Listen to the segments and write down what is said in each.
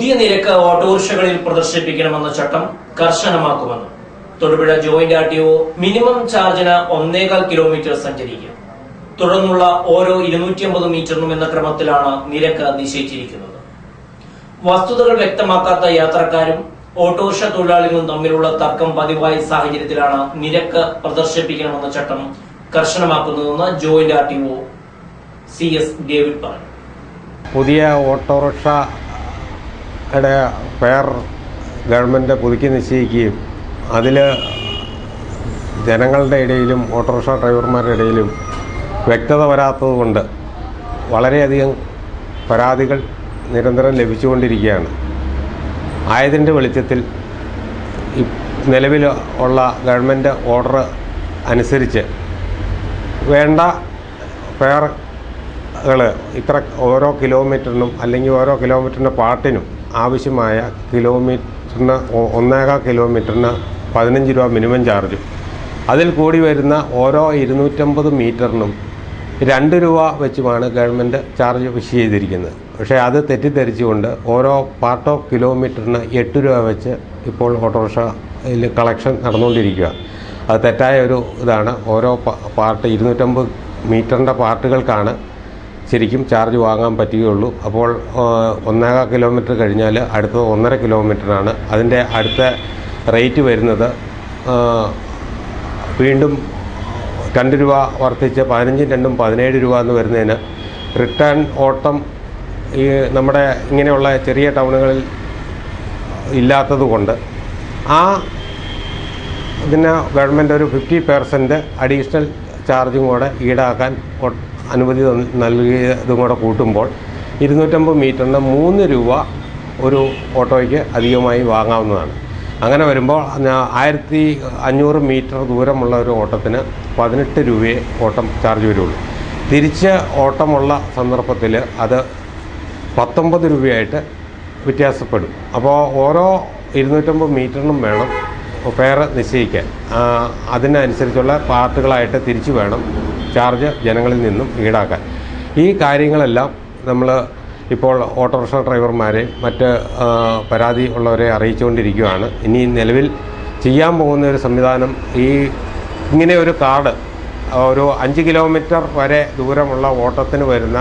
പുതിയ നിരക്ക് ഓട്ടോറിക്ഷകളിൽ പ്രദർശിപ്പിക്കണമെന്ന ചട്ടം കർശനമാക്കുമെന്ന് തൊടുപുഴ ജോയിന്റ് ആർടിഒ മിനിമം ചാർജിന് 1.25 കിലോമീറ്റർ സഞ്ചരിക്കും. തുടർന്നുള്ള ഓരോ 250 മീറ്ററിനും എന്ന ക്രമത്തിലാണ് നിരക്ക് നിശ്ചയിച്ചിരിക്കുന്നത്. വസ്തുതകൾ വ്യക്തമാക്കാത്ത യാത്രക്കാരും ഓട്ടോറിക്ഷ തൊഴിലാളികളും തമ്മിലുള്ള തർക്കം പതിവായ സാഹചര്യത്തിലാണ് നിരക്ക് പ്രദർശിപ്പിക്കണമെന്ന ചട്ടം കർശനമാക്കുന്നതെന്ന് ജോയിന്റ് ആർടിഒ CS ഡേവിഡ് പറഞ്ഞു. പുതിയ ഓട്ടോറിക്ഷയുടെ ഫെയർ ഗവൺമെൻറ് പുതുക്കി നിശ്ചയിക്കുകയും അതിൽ ജനങ്ങളുടെ ഇടയിലും ഓട്ടോറിക്ഷ ഡ്രൈവർമാരുടെ ഇടയിലും വ്യക്തത വരാത്തതുകൊണ്ട് വളരെയധികം പരാതികൾ നിരന്തരം ലഭിച്ചുകൊണ്ടിരിക്കുകയാണ്. ആയതിൻ്റെ വെളിച്ചത്തിൽ നിലവിൽ ഉള്ള ഗവൺമെൻറ് ഓർഡർ അനുസരിച്ച് വേണ്ട ഫെയറുകൾ ഇത്ര ഓരോ കിലോമീറ്ററിനും അല്ലെങ്കിൽ ഓരോ കിലോമീറ്ററിൻ്റെ പാർട്ടിനും ആവശ്യമായ കിലോമീറ്ററിന് 1.25 കിലോമീറ്ററിന് 15 രൂപ മിനിമം ചാർജും അതിൽ കൂടി വരുന്ന ഓരോ 250 മീറ്ററിനും 2 രൂപ വെച്ചുമാണ് ഗവൺമെൻറ് ചാർജ് ഫിക്സ് ചെയ്തിരിക്കുന്നത്. പക്ഷേ അത് തെറ്റിദ്ധരിച്ചുകൊണ്ട് ഓരോ പാർട്ട് ഓഫ് കിലോമീറ്ററിന് 8 രൂപ വെച്ച് ഇപ്പോൾ ഓട്ടോറിക്ഷയിൽ കളക്ഷൻ നടന്നുകൊണ്ടിരിക്കുക. അത് തെറ്റായ ഒരു ഇതാണ്. ഓരോ പാർട്ട് 250 മീറ്ററിൻ്റെ പാർട്ടുകൾക്കാണ് ശരിക്കും ചാർജ് വാങ്ങാൻ പറ്റുകയുള്ളൂ. അപ്പോൾ 1.25 കിലോമീറ്റർ കഴിഞ്ഞാൽ അടുത്തത് 1.5 കിലോമീറ്ററാണ്. അതിൻ്റെ അടുത്ത റേറ്റ് വരുന്നത് വീണ്ടും 2 രൂപ വർദ്ധിച്ച് 15 2 17 രൂപ എന്ന് വരുന്നതിന് റിട്ടേൺ ഓട്ടം ഈ നമ്മുടെ ഇങ്ങനെയുള്ള ചെറിയ ടൗണുകളിൽ ഇല്ലാത്തതുകൊണ്ട് ഇതിന് ഗവൺമെൻറ് ഒരു 50% അഡീഷണൽ ചാർജും കൂടെ ഈടാക്കാൻ അനുമതി നൽകിയതും കൂടെ കൂട്ടുമ്പോൾ 250 മീറ്ററിന് 3 രൂപ ഒരു ഓട്ടോയ്ക്ക് അധികമായി വാങ്ങാവുന്നതാണ്. അങ്ങനെ വരുമ്പോൾ 1500 മീറ്റർ ദൂരമുള്ള ഒരു ഓട്ടത്തിന് 18 രൂപയെ ഓട്ടം ചാർജ് വരുള്ളൂ. തിരിച്ച് ഓട്ടമുള്ള സന്ദർഭത്തിൽ അത് 19 രൂപയായിട്ട് വ്യത്യാസപ്പെടും. അപ്പോൾ ഓരോ 250 മീറ്ററിനും വേണം ഫെയർ നിശ്ചയിക്കാൻ. അതിനനുസരിച്ചുള്ള പാർട്ടുകളായിട്ട് തിരിച്ചു വേണം ചാർജ് ജനങ്ങളിൽ നിന്നും ഈടാക്കാൻ. ഈ കാര്യങ്ങളെല്ലാം നമ്മൾ ഇപ്പോൾ ഓട്ടോറിക്ഷ ഡ്രൈവർമാരെ മറ്റ് പരാതി ഉള്ളവരെ അറിയിച്ചുകൊണ്ടിരിക്കുകയാണ്. ഇനി നിലവിൽ ചെയ്യാൻ പോകുന്ന ഒരു സംവിധാനം ഇങ്ങനെ ഒരു കാർഡ് ഒരു 5 കിലോമീറ്റർ വരെ ദൂരമുള്ള ഓട്ടത്തിന് വരുന്ന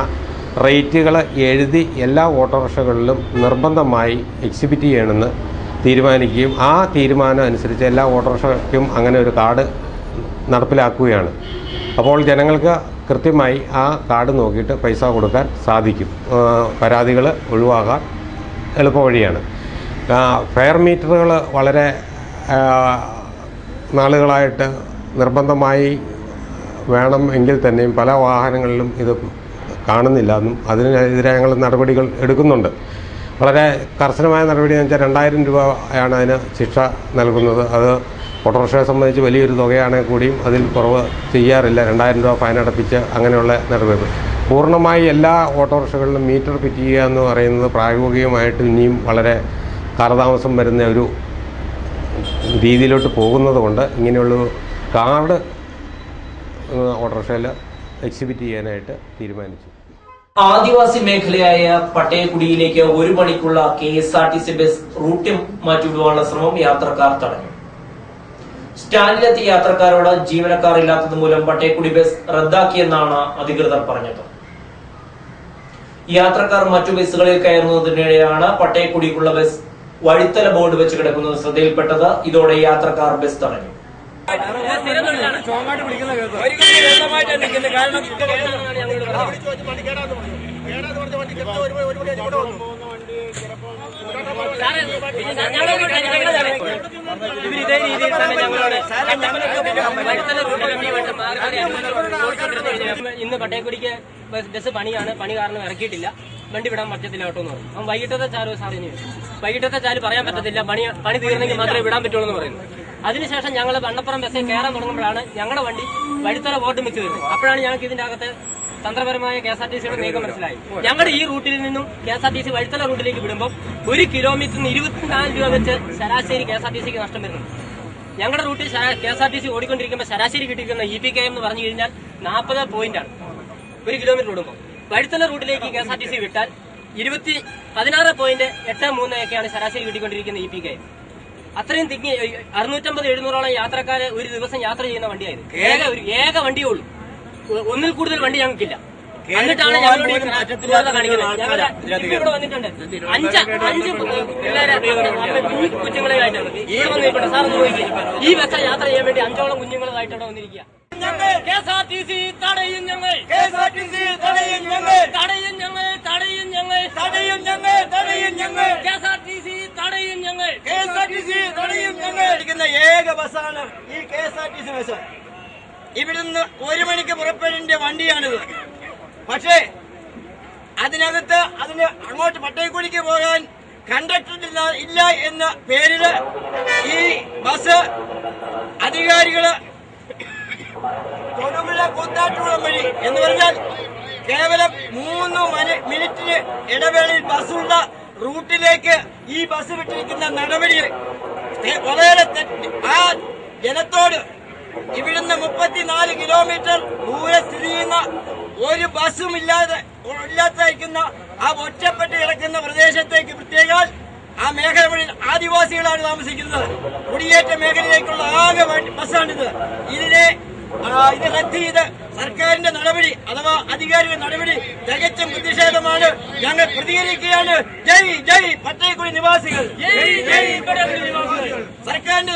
റേറ്റുകൾ എഴുതി എല്ലാ ഓട്ടോറിക്ഷകളിലും നിർബന്ധമായി എക്സിബിറ്റ് ചെയ്യണമെന്ന് തീരുമാനിക്കുകയും ആ തീരുമാനം അനുസരിച്ച് എല്ലാ ഓട്ടോറിക്ഷയ്ക്കും അങ്ങനെ ഒരു കാർഡ് നടപ്പിലാക്കുകയാണ്. അപ്പോൾ ജനങ്ങൾക്ക് കൃത്യമായി ആ കാർഡ് നോക്കിയിട്ട് പൈസ കൊടുക്കാൻ സാധിക്കും. പരാതികൾ ഒഴിവാക്കാൻ എളുപ്പവഴിയാണ്. ഫെയർ മീറ്ററുകൾ വളരെ നാളുകളായിട്ട് നിർബന്ധമായി വേണം എങ്കിൽ തന്നെയും പല വാഹനങ്ങളിലും ഇത് കാണുന്നില്ല എന്നും അതിനെതിരെ ഞങ്ങൾ നടപടികൾ എടുക്കുന്നുണ്ട്. വളരെ കർശനമായ നടപടി എന്ന് വെച്ചാൽ 2000 രൂപയാണ് അതിന് ശിക്ഷ നൽകുന്നത്. അത് ഓട്ടോറിക്ഷയെ സംബന്ധിച്ച് വലിയൊരു തുകയാണെങ്കിൽ കൂടിയും അതിൽ കുറവ് ചെയ്യാറില്ല. 2000 രൂപ ഫൈൻ അടപ്പിച്ച് അങ്ങനെയുള്ള നടപടികൾ. പൂർണ്ണമായി എല്ലാ ഓട്ടോറിക്ഷകളിലും മീറ്റർ ഫിറ്റ് ചെയ്യുക എന്ന് പറയുന്നത് പ്രായോഗികമായിട്ട് ഇനിയും വളരെ കാലതാമസം വരുന്ന ഒരു രീതിയിലോട്ട് പോകുന്നത് കൊണ്ട് ഇങ്ങനെയുള്ള കാർഡ് ഓട്ടോറിക്ഷയിൽ എക്സിബിറ്റ് ചെയ്യാനായിട്ട് തീരുമാനിച്ചു. ആദിവാസി മേഖലയായ പട്ടയക്കുടിയിലേക്ക് 1 മണിക്കുള്ള KSRTC ബസ് റൂട്ട് മാറ്റിവിടുവാനുള്ള ശ്രമം യാത്രക്കാർ തടഞ്ഞു. സ്റ്റാൻഡിലെത്തിയ യാത്രക്കാരോട് ജീവനക്കാർ ഇല്ലാത്തത് മൂലം പട്ടയക്കുടി ബസ് റദ്ദാക്കിയെന്നാണ് അധികൃതർ പറഞ്ഞത്. യാത്രക്കാർ മറ്റു ബസ്സുകളിൽ കയറുന്നതിനിടെയാണ് പട്ടയക്കുടിക്കുള്ള ബസ് വഴിത്തല ബോർഡ് വെച്ച് കിടക്കുന്നത് ശ്രദ്ധയിൽപ്പെട്ടത്. ഇതോടെ യാത്രക്കാർ ബസ് തടഞ്ഞു. ഇതേ രീതിയിൽ തന്നെ ഇന്ന് പട്ടയക്കുടിക്ക് ബസ് പണിയാണ്. പണി കാരണം ഇറക്കിയിട്ടില്ല. വണ്ടി വിടാൻ പറ്റത്തില്ല കേട്ടോ എന്ന് പറഞ്ഞു. അവൻ വൈകിട്ടത്തെ ചാല് സാറിന് വൈകിട്ടത്തെ ചാല് പറയാൻ പറ്റത്തില്ല. പണി തീർന്നെങ്കിൽ മാത്രമേ വിടാൻ പറ്റുള്ളൂ എന്ന് പറയുന്നു. അതിനുശേഷം ഞങ്ങൾ വണ്ണപ്പുറം ബസ്സിൽ കയറാൻ തുടങ്ങുമ്പോഴാണ് ഞങ്ങളുടെ വണ്ടി വഴിത്തല ബോർഡ് മിച്ച് വരുന്നത്. അപ്പോഴാണ് ഞങ്ങൾക്ക് ഇതിന്റെ അകത്ത് തന്ത്രപരമായ KSRTCയുടെ നീക്കം മനസ്സിലായി. ഞങ്ങളുടെ ഈ റൂട്ടിൽ നിന്നും KSRTC വഴിത്തല റൂട്ടിലേക്ക് വിടുമ്പോൾ 1 കിലോമീറ്ററിന് 24 രൂപ വെച്ച് ശരാശരി KSRTCക്ക് നഷ്ടം വരുന്നുണ്ട്. ഞങ്ങളുടെ റൂട്ടിൽ KSRTC ഓടിക്കൊണ്ടിരിക്കുമ്പോൾ ശരാശരി കിട്ടിയിരിക്കുന്ന EPKM എന്ന് പറഞ്ഞു കഴിഞ്ഞാൽ 40 പോയിന്റാണ് 1 കിലോമീറ്റർ ഓടുമ്പോൾ. വഴിത്തല റൂട്ടിലേക്ക് KSRTC വിട്ടാൽ 16.83 ശരാശരി കിട്ടിക്കൊണ്ടിരിക്കുന്ന EPK. അത്രയും തിങ്ങി 650-700ഓളം യാത്രക്കാരെ ഒരു ദിവസം യാത്ര ചെയ്യുന്ന വണ്ടിയായിരുന്നു. ഏക വണ്ടിയേ ഉള്ളൂ. ഒന്നിൽ കൂടുതൽ വണ്ടി ഞങ്ങൾക്കില്ല. എന്നിട്ടാണ് ഞങ്ങളോട് ഇവിടെ വന്നിട്ടുണ്ട്. 5 പിള്ളേരെ കുഞ്ഞുങ്ങളായിട്ടാണ് ഇവിടെ വന്നിരിക്കുന്നത്. സാർ നോക്കിക്കുക, ഈ ബസ് യാത്ര ചെയ്യാൻ വേണ്ടി 5ഓളം കുഞ്ഞുങ്ങളായിട്ട് ഇവിടെ വന്നിരിക്കുക. KSRTC തടയും ഞങ്ങൾ, KSRTC തടയും ഞങ്ങൾ, തടയും ഞങ്ങൾ, തടയും ഞങ്ങൾ, തടയും ഞങ്ങൾ, തടയും ഞങ്ങൾ, KSRTC തടയും ഞങ്ങൾ, KSRTC തടയും ഞങ്ങൾ. ഏക ബസ്സാണ് ഈ KSRTC ബസ്. ഇവിടുന്ന് 1 മണിക്ക് പുറപ്പെടേണ്ട വണ്ടിയാണിത്. പക്ഷേ അതിനകത്ത് അങ്ങോട്ട് പട്ടയക്കുടിക്ക് പോകാൻ കണ്ടക്ടർ ഇല്ല എന്ന പേരില് ഈ ബസ് അധികാരികള് തൊടുപുഴ കൂത്താട്ടുകുളം വഴി എന്ന് പറഞ്ഞാൽ കേവലം 3 മിനിറ്റിന് ഇടവേളയിൽ ബസ്സുള്ള റൂട്ടിലേക്ക് ഈ ബസ് വിട്ടിരിക്കുന്ന നടപടി വളരെ ആ ജനത്തോട് ഇവിടുന്ന് 34 കിലോമീറ്റർ ദൂരെ സ്ഥിതി ചെയ്യുന്ന ഒരു ബസ്സും ഇല്ലാത്തയക്കുന്ന ആ ഒറ്റപ്പെട്ട് കിടക്കുന്ന പ്രദേശത്തേക്ക് പ്രത്യേകം ആ മേഖലകളിൽ ആദിവാസികളാണ് താമസിക്കുന്നത്. കുടിയേറ്റ മേഖലയിലേക്കുള്ള ആകെ ബസ്സാണിത്. ഇത് റദ്ദ് ചെയ്ത് സർക്കാരിന്റെ നടപടി അഥവാ അധികാരികളുടെ നടപടി തികച്ചും പ്രതിഷേധമാണ്. ഞങ്ങൾ പ്രതികരിക്കുകയാണ്. ജയ് ജയ് പട്ടയക്കുടി നിവാസികൾ, സർക്കാരിന്റെ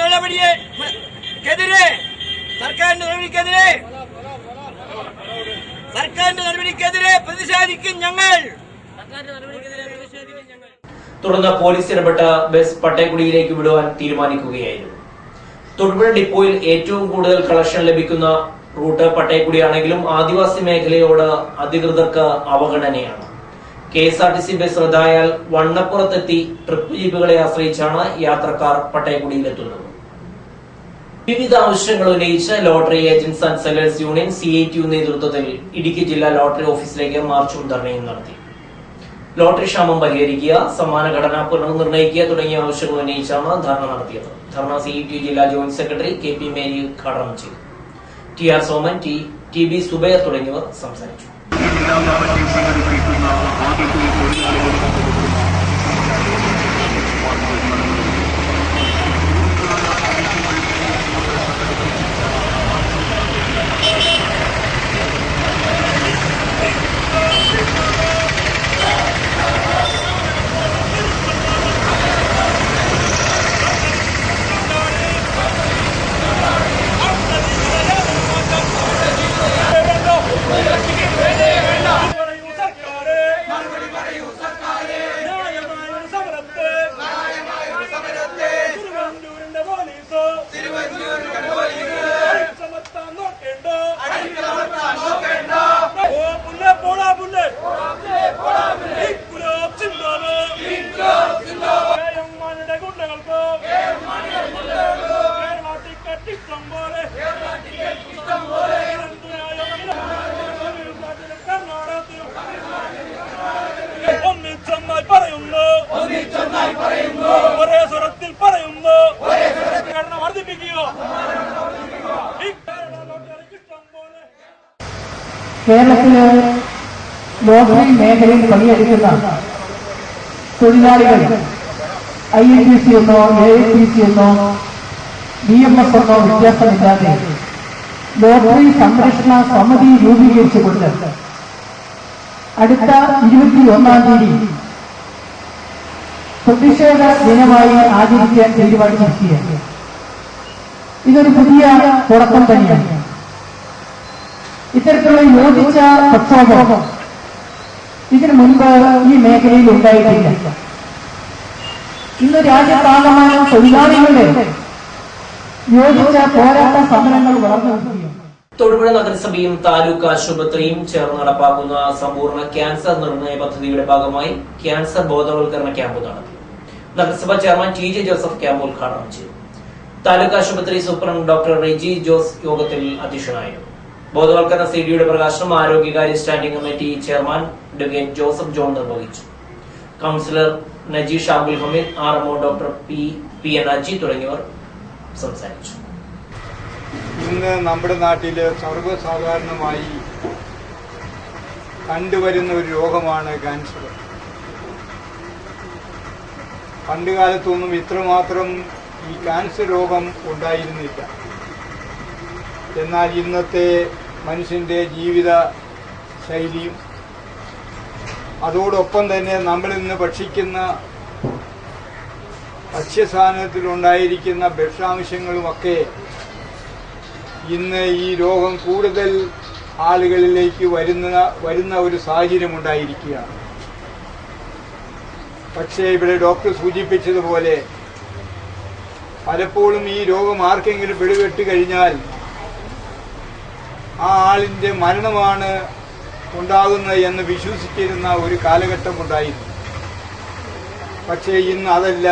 നടപടിക്കെതിരെ പ്രതിഷേധിക്കും ഞങ്ങൾ. തുടർന്ന് പോലീസ് ഇടപെട്ട ബസ് പട്ടയക്കുടിയിലേക്ക് വിടുവാൻ തീരുമാനിക്കുകയായിരുന്നു. തൊടുപുഴ ഡിപ്പോയിൽ ഏറ്റവും കൂടുതൽ കളക്ഷൻ ലഭിക്കുന്ന റൂട്ട് പട്ടയക്കുടിയാണെങ്കിലും ആദിവാസി മേഖലയോട് അധികൃതർക്ക് അവഗണനയാണ്. KSRTC ബസ് റദ്ദായാൽ വണ്ണപ്പുറത്തെത്തി ട്രിപ്പ് ജീപ്പുകളെ ആശ്രയിച്ചാണ് യാത്രക്കാർ പട്ടയക്കുടിയിലെത്തുന്നത്. വിവിധ ആവശ്യങ്ങൾ ഉന്നയിച്ച് lottery agents and sellers union CITU നേതൃത്വത്തിൽ ഇടുക്കി ജില്ലാ ലോട്ടറി ഓഫീസിലേക്ക് മാർച്ചും ധർണയും നടത്തി. ലോട്ടറി ക്ഷാമം പരിഹരിക്കുക, സമ്മാന ഘടന പുനർനിർണയിക്കുക തുടങ്ങിയ ആവശ്യങ്ങൾ ഉന്നയിച്ചാണ് ധർണ നടത്തിയത്. ധർണ CITU ജില്ലാ ജോയിന്റ് സെക്രട്ടറി KP മേരി ഉദ്ഘാടനം ചെയ്തു. TR സോമൻ, TB സുബൈർ തുടങ്ങിയവർ സംസാരിച്ചു. കേരളത്തിലെ ലോട്ടറി മേഖലയിൽ പണിയെടുക്കുന്ന തൊഴിലാളികൾ INTC എന്നോ AITC എന്നോ BMS എന്നോ വ്യത്യാസമില്ലാതെ ലോട്ടറി സംരക്ഷണ സമിതി രൂപീകരിച്ചുകൊണ്ട് അടുത്ത 21-ാം തീയതി പ്രതിഷേധ ദിനമായി ആചരിക്കാൻ തീരുമാനിച്ചിരിക്കുകയാണ്. ഇതൊരു പുതിയ തുടക്കം തന്നെയാണ്. ഇത്തരത്തിലുള്ള യോജിച്ച പ്രക്ഷോഭം ഇതിനു മുൻപ് ഈ മേഖലയിൽ ഉണ്ടായിട്ടില്ല. ഇന്ന് രാജ്യത്താകമാനം തൊഴിലാളികളുടെ യോജിച്ച പോരാട്ട സമരങ്ങൾ വളർന്നു വരികയാണ്. തൊടുപുഴ നഗരസഭയും താലൂക്ക് ആശുപത്രിയും ചേർന്ന് നടപ്പാക്കുന്ന സമ്പൂർണ്ണ ക്യാൻസർ നിർണയ പദ്ധതിയുടെ ഭാഗമായി ക്യാൻസർ ബോധവൽക്കരണ ക്യാമ്പ് നടത്തി. നഗരസഭാ ചെയർമാൻ TJ ജോസഫ് ക്യാമ്പ് ഉദ്ഘാടനം ചെയ്തു. താലൂക്ക് ആശുപത്രി സൂപ്രണ്ട് ഡോക്ടർ റെജി ജോസ് യോഗത്തിൽ അധ്യക്ഷനായിരുന്നു. ബോധവൽക്കരണ CD-യുടെ പ്രകാശനം ആരോഗ്യകാര്യ standing committee chairman advocate Joseph John നിർവഹിച്ചു. Councillor Najeesh Abdul Hameed, RMO doctor PN Aji തുടങ്ങിയവർ സംസാരിച്ചു. ഇന്ന് നമ്മുടെ നാട്ടില് സർവ്വസാധാരണമായി കണ്ടുവരുന്ന ഒരു രോഗമാണ് ക്യാൻസർ. പണ്ടുകാലത്തൊന്നും ഇത്രമാത്രം ഈ ക്യാൻസർ രോഗം ഉണ്ടായിരുന്നില്ല. എന്നാൽ ഇന്നത്തെ മനുഷ്യൻ്റെ ജീവിത ശൈലിയും അതോടൊപ്പം തന്നെ നമ്മളിന്ന് ഭക്ഷിക്കുന്ന ഭക്ഷ്യസാധനത്തിലുണ്ടായിരിക്കുന്ന വിഷാംശങ്ങളുമൊക്കെ ഇന്ന് ഈ രോഗം കൂടുതൽ ആളുകളിലേക്ക് വരുന്ന ഒരു സാഹചര്യം ഉണ്ടായിരിക്കുകയാണ്. പക്ഷേ ഇവിടെ ഡോക്ടർ സൂചിപ്പിച്ചതുപോലെ പലപ്പോഴും ഈ രോഗം ആർക്കെങ്കിലും പിടിപെട്ട് കഴിഞ്ഞാൽ ആ ആളിൻ്റെ മരണമാണ് ഉണ്ടാകുന്നത് എന്ന് വിശ്വസിച്ചിരുന്ന ഒരു കാലഘട്ടം ഉണ്ടായിരുന്നു. പക്ഷേ ഇന്ന് അതല്ല.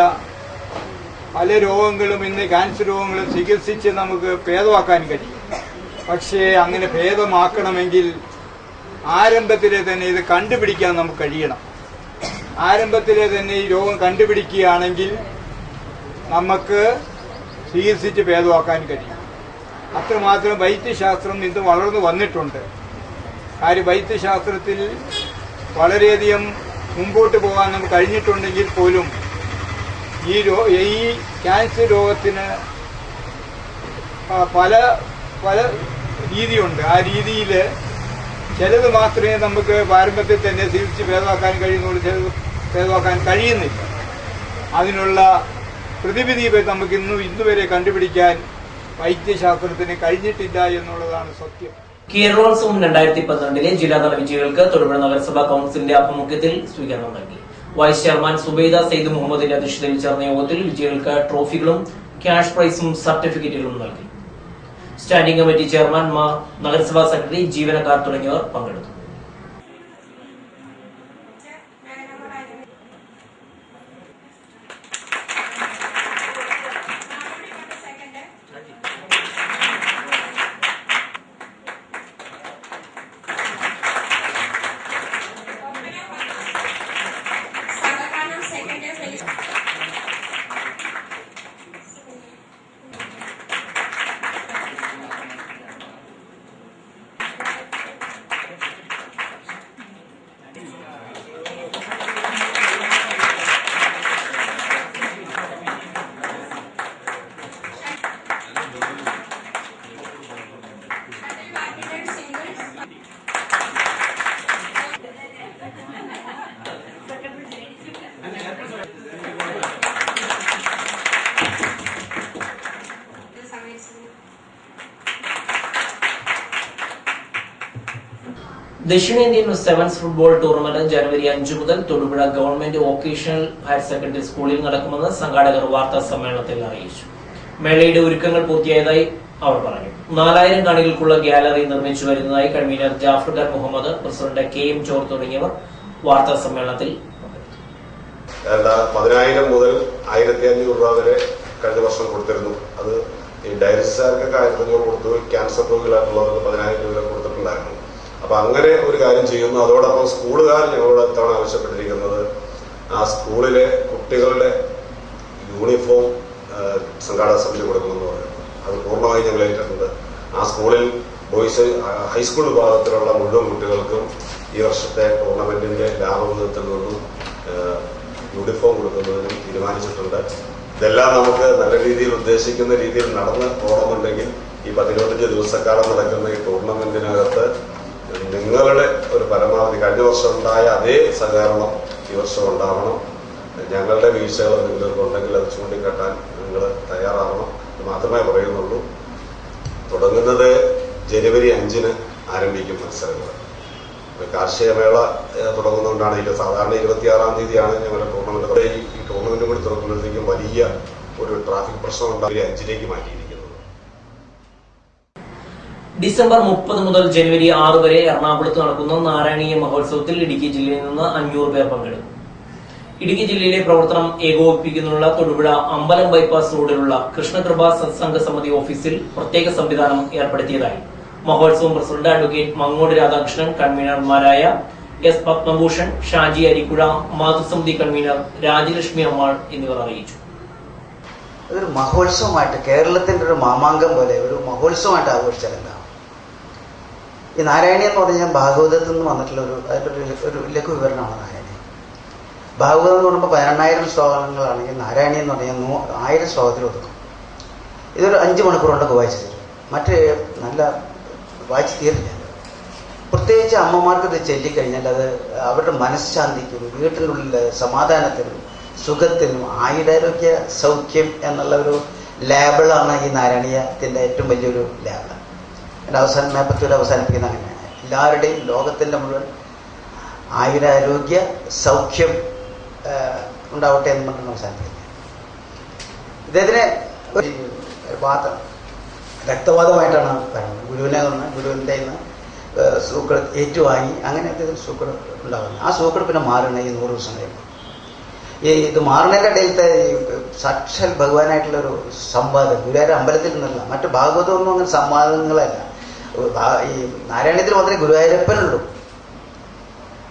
പല രോഗങ്ങളും ഇന്ന് ക്യാൻസർ രോഗങ്ങളും ചികിത്സിച്ച് നമുക്ക് ഭേദമാക്കാൻ കഴിയും. പക്ഷേ അങ്ങനെ ഭേദമാക്കണമെങ്കിൽ ആരംഭത്തിലെ തന്നെ ഇത് കണ്ടുപിടിക്കാൻ നമുക്ക് കഴിയണം. ആരംഭത്തിലെ തന്നെ ഈ രോഗം കണ്ടുപിടിക്കുകയാണെങ്കിൽ നമുക്ക് ചികിത്സിച്ച് ഭേദമാക്കാൻ കഴിയും. അത്രമാത്രം വൈദ്യശാസ്ത്രം ഇന്ന് വളർന്നു വന്നിട്ടുണ്ട്. കാര്യം വൈദ്യശാസ്ത്രത്തിൽ വളരെയധികം മുമ്പോട്ട് പോകാൻ നമുക്ക് കഴിഞ്ഞിട്ടുണ്ടെങ്കിൽ പോലും ഈ ക്യാൻസർ രോഗത്തിന് പല പല രീതിയുണ്ട്. ആ രീതിയിൽ ചിലത് മാത്രമേ നമുക്ക് പാരമ്പര്യത്തിൽ തന്നെ ചികിത്സിച്ച് ഭേദമാക്കാൻ കഴിയുന്നുള്ളൂ, ചിലത് ഭേദമാക്കാൻ കഴിയുന്നില്ല. അതിനുള്ള പ്രതിവിധി നമുക്ക് ഇന്നുവരെ കണ്ടുപിടിക്കാൻ വൈദ്യശാസ്ത്രത്തിന് കഴിഞ്ഞിട്ടില്ല എന്നുള്ളതാണ് സത്യം. കേരളോത്സവം 2012 ജില്ലാതല വിജയികൾക്ക് തൊടുപുഴ നഗരസഭാ കൌൺസിലിന്റെ ആഭിമുഖ്യത്തിൽ സ്വീകരണം നൽകി. വൈസ് ചെയർമാൻ സുബൈദ സെയ്ദ് മുഹമ്മദിന്റെ അധ്യക്ഷതയിൽ ചേർന്ന യോഗത്തിൽ വിജയികൾക്ക് ട്രോഫികളും ക്യാഷ് പ്രൈസും സർട്ടിഫിക്കറ്റുകളും നൽകി. സ്റ്റാൻഡിംഗ് കമ്മിറ്റി ചെയർമാൻമാർ, നഗരസഭാ സെക്രട്ടറി, ജീവനക്കാർ തുടങ്ങിയവർ പങ്കെടുത്തു. ദക്ഷിണേന്ത്യൻ സെവൻസ് ഫുട്ബോൾ ടൂർണമെന്റ് ജനുവരി 5 മുതൽ Thodupuzha government vocational higher secondary സ്കൂളിൽ നടക്കുമെന്ന് സംഘാടകർ വാർത്താ സമ്മേളനത്തിൽ അറിയിച്ചു. മേളയുടെ ഒരുക്കങ്ങൾ പൂർത്തിയായതായി അവർ പറഞ്ഞു. 4000 കാണികൾക്കുള്ള ഗാലറി നിർമ്മിച്ചു വരുന്നതായി convener Jafar Khan Muhammad, president KM ചോർ തുടങ്ങിയവർ വാർത്താ സമ്മേളനത്തിൽ 10,000 മുതൽ 1,500 രൂപ വരെ കഴിഞ്ഞ വർഷം കൊടുത്തിരുന്നു. അത് ഈ ഡയലിസിസുകാർക്കൊക്കെ 1,500 കൊടുത്തു. ക്യാൻസർ രോഗികളായിട്ടുള്ളവർക്ക് 10,000 രൂപ കൊടുത്തിട്ടുണ്ടായിരുന്നു. അപ്പൊ അങ്ങനെ ഒരു കാര്യം ചെയ്യുന്നു. അതോടൊപ്പം സ്കൂളുകാർ ഞങ്ങളോട് തവണ ആവശ്യപ്പെട്ടിരിക്കുന്നത് ആ സ്കൂളിലെ കുട്ടികളുടെ യൂണിഫോം സംഘാടക സമിതി കൊടുക്കുമെന്ന് പറയുന്നു. അത് പൂർണ്ണമായി ഞങ്ങൾ ഏറ്റിട്ടുണ്ട്. ആ സ്കൂളിൽ ബോയ്സ് ഹൈസ്കൂൾ വിഭാഗത്തിലുള്ള മുഴുവൻ കുട്ടികൾക്കും ഈ വർഷത്തെ ടൂർണമെന്റിന്റെ ലാഭവിഹിതത്തിൽ നിന്നും യൂണിഫോം കൊടുക്കുന്നതിനും തീരുമാനിച്ചിട്ടുണ്ട്. ഇതെല്ലാം നമുക്ക് നല്ല രീതിയിൽ ഉദ്ദേശിക്കുന്ന രീതിയിൽ നടന്ന് പോകണമെന്നുണ്ടെങ്കിൽ ഈ 15 ദിവസക്കാലം നടക്കുന്ന ഈ ടൂർണമെന്റിനകത്ത് നിങ്ങളുടെ ഒരു പരമാവധി കഴിഞ്ഞ വർഷം ഉണ്ടായ അതേ സഹകരണം ഈ വർഷം ഉണ്ടാവണം. ഞങ്ങളുടെ വീഴ്ചകൾ നിങ്ങൾക്ക് ഉണ്ടെങ്കിൽ അത് ചൂണ്ടിക്കാട്ടാൻ നിങ്ങൾ തയ്യാറാവണം. അത് മാത്രമേ പറയുന്നുള്ളൂ. തുടങ്ങുന്നത് ജനുവരി 5-ന് ആരംഭിക്കും മത്സരങ്ങൾ. കാർഷിക മേള തുടങ്ങുന്നതുകൊണ്ടാണ് ഇത് സാധാരണ 26-ാം തീയതിയാണ് ഞങ്ങളുടെ ടൂർണമെന്റ്. ഈ ടൂർണമെന്റ് കൂടി തുറക്കുമ്പോഴത്തേക്കും വലിയ ഒരു ട്രാഫിക് പ്രശ്നം ഉണ്ടായി 5-ലേക്ക് മാറ്റിയിരിക്കുന്നത്. ഡിസംബർ 30 മുതൽ ജനുവരി 6 വരെ എറണാകുളത്ത് നടക്കുന്ന നാരായണീയ മഹോത്സവത്തിൽ ഇടുക്കി ജില്ലയിൽ നിന്ന് 500 പേർ പങ്കെടുക്കും. ഇടുക്കി ജില്ലയിലെ പ്രവർത്തനം ഏകോപിപ്പിക്കുന്നതിനുള്ള തൊടുപുഴ അമ്പലം ബൈപ്പാസ് റോഡിലുള്ള കൃഷ്ണകൃപ സത്സംഗ സമിതി ഓഫീസിൽ പ്രത്യേക സംവിധാനം ഏർപ്പെടുത്തിയതായി മഹോത്സവം പ്രസിഡന്റ് അഡ്വക്കേറ്റ് മങ്ങോട് രാധാകൃഷ്ണൻ, കൺവീനർമാരായ S. പത്മഭൂഷൺ, ഷാജി അരിക്കുഴ, മാതൃസമിതി കൺവീനർ രാജലക്ഷ്മി അമ്മാൾ എന്നിവർ അറിയിച്ചു. അതൊരു മഹോത്സവമായിട്ട്, കേരളത്തിന്റെ ഒരു മാമാങ്കം പോലെ ഒരു മഹോത്സവമായിട്ട് ആഘോഷിച്ചാലല്ല. ഈ നാരായണീയം എന്ന് പറഞ്ഞാൽ ഭാഗവതത്തിൽ നിന്ന് വന്നിട്ടുള്ള അതിൻ്റെ ഒരു ലഘു വിവരണമാണ് നാരായണീയം. ഭാഗവതം എന്ന് പറയുമ്പോൾ 18,000 ശ്ലോകങ്ങളാണെങ്കിൽ നാരായണി എന്ന് പറഞ്ഞാൽ 1000 ശ്ലോകത്തിൽ ഒതുക്കും. ഇതൊരു 5 മണിക്കൂർ കൊണ്ടൊക്കെ വായിച്ചു തരും. മറ്റ് നല്ല വായിച്ചു തീരില്ല. പ്രത്യേകിച്ച് അമ്മമാർക്ക് ഇത് ചൊല്ലിക്കഴിഞ്ഞാൽ അത് അവരുടെ മനഃശാന്തിക്കും വീട്ടിനുള്ളിൽ സമാധാനത്തിനും സുഖത്തിനും ആയുരാരോഗ്യ സൗഖ്യം എന്നുള്ള ഒരു ലേബിളാണ് ഈ നാരായണീയത്തിൻ്റെ ഏറ്റവും വലിയൊരു ലേബിൾ. എൻ്റെ മേപ്പത്തൂർ അവസാനിപ്പിക്കുന്ന അങ്ങനെയാണ്. എല്ലാവരുടെയും ലോകത്തിൻ്റെ മുഴുവൻ ആയുരാരോഗ്യ സൗഖ്യം ഉണ്ടാവട്ടെ എന്ന് പറഞ്ഞാണ് അവസാനിപ്പിക്കുന്നത്. ഇദ്ദേഹത്തിന് ഒരു വാദം രക്തവാദമായിട്ടാണ് പറയുന്നത്. ഗുരുവിൻ്റെ സൂക്കട് ഏറ്റുവാങ്ങി അങ്ങനെ അദ്ദേഹത്തിന് സൂക്കട് ഉണ്ടാകുന്നത്. ആ സൂക്കട് പിന്നെ മാറണേ ഈ 100 ദിവസം കഴിയുമ്പോൾ. ഇത് മാറുന്നതിൻ്റെ ഇടയിലത്തെ ഈ സാക്ഷാൽ ഭഗവാനായിട്ടുള്ളൊരു സംവാദം ഗുരുവായൂർ അമ്പലത്തിൽ നിന്നല്ല, മറ്റ് ഭാഗവതമൊന്നും അങ്ങനെ സംവാദങ്ങളല്ല. ഈ നാരായണത്തിൽ മാത്രമേ ഗുരുവായൂരപ്പനുള്ളൂ.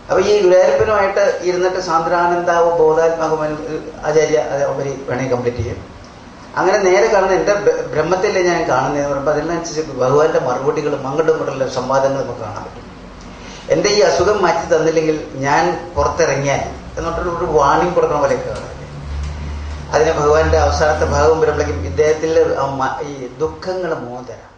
അപ്പൊ ഈ ഗുരുവായൂരപ്പനുമായിട്ട് ഇരുന്നിട്ട് സാന്ദ്രാനന്ദാവോ ബോധാത്മാകോ ആചാര്യ അവര് വേണമെങ്കിൽ കംപ്ലീറ്റ് ചെയ്യും. അങ്ങനെ നേരെ കാണുന്ന എൻ്റെ ബ്രഹ്മത്തിലെ ഞാൻ കാണുന്നതെന്ന് പറയുമ്പോൾ അതിനനുസരിച്ച് ഭഗവാന്റെ മറുപടികളും അങ്ങോട്ടും ഇങ്ങോട്ടുള്ള സംവാദങ്ങളും നമുക്ക് കാണാൻ പറ്റും. എൻ്റെ ഈ അസുഖം മാറ്റി തന്നില്ലെങ്കിൽ ഞാൻ പുറത്തിറങ്ങിയാൽ എന്നിട്ടൊരു വാണിംഗ് കൊടുക്കണ പോലെയൊക്കെ കാണാം. അതിന് ഭഗവാന്റെ അവസാനത്തെ ഭാഗം വരുമ്പോഴേക്കും ഇദ്ദേഹത്തിൽ ഈ ദുഃഖങ്ങൾ മോചനം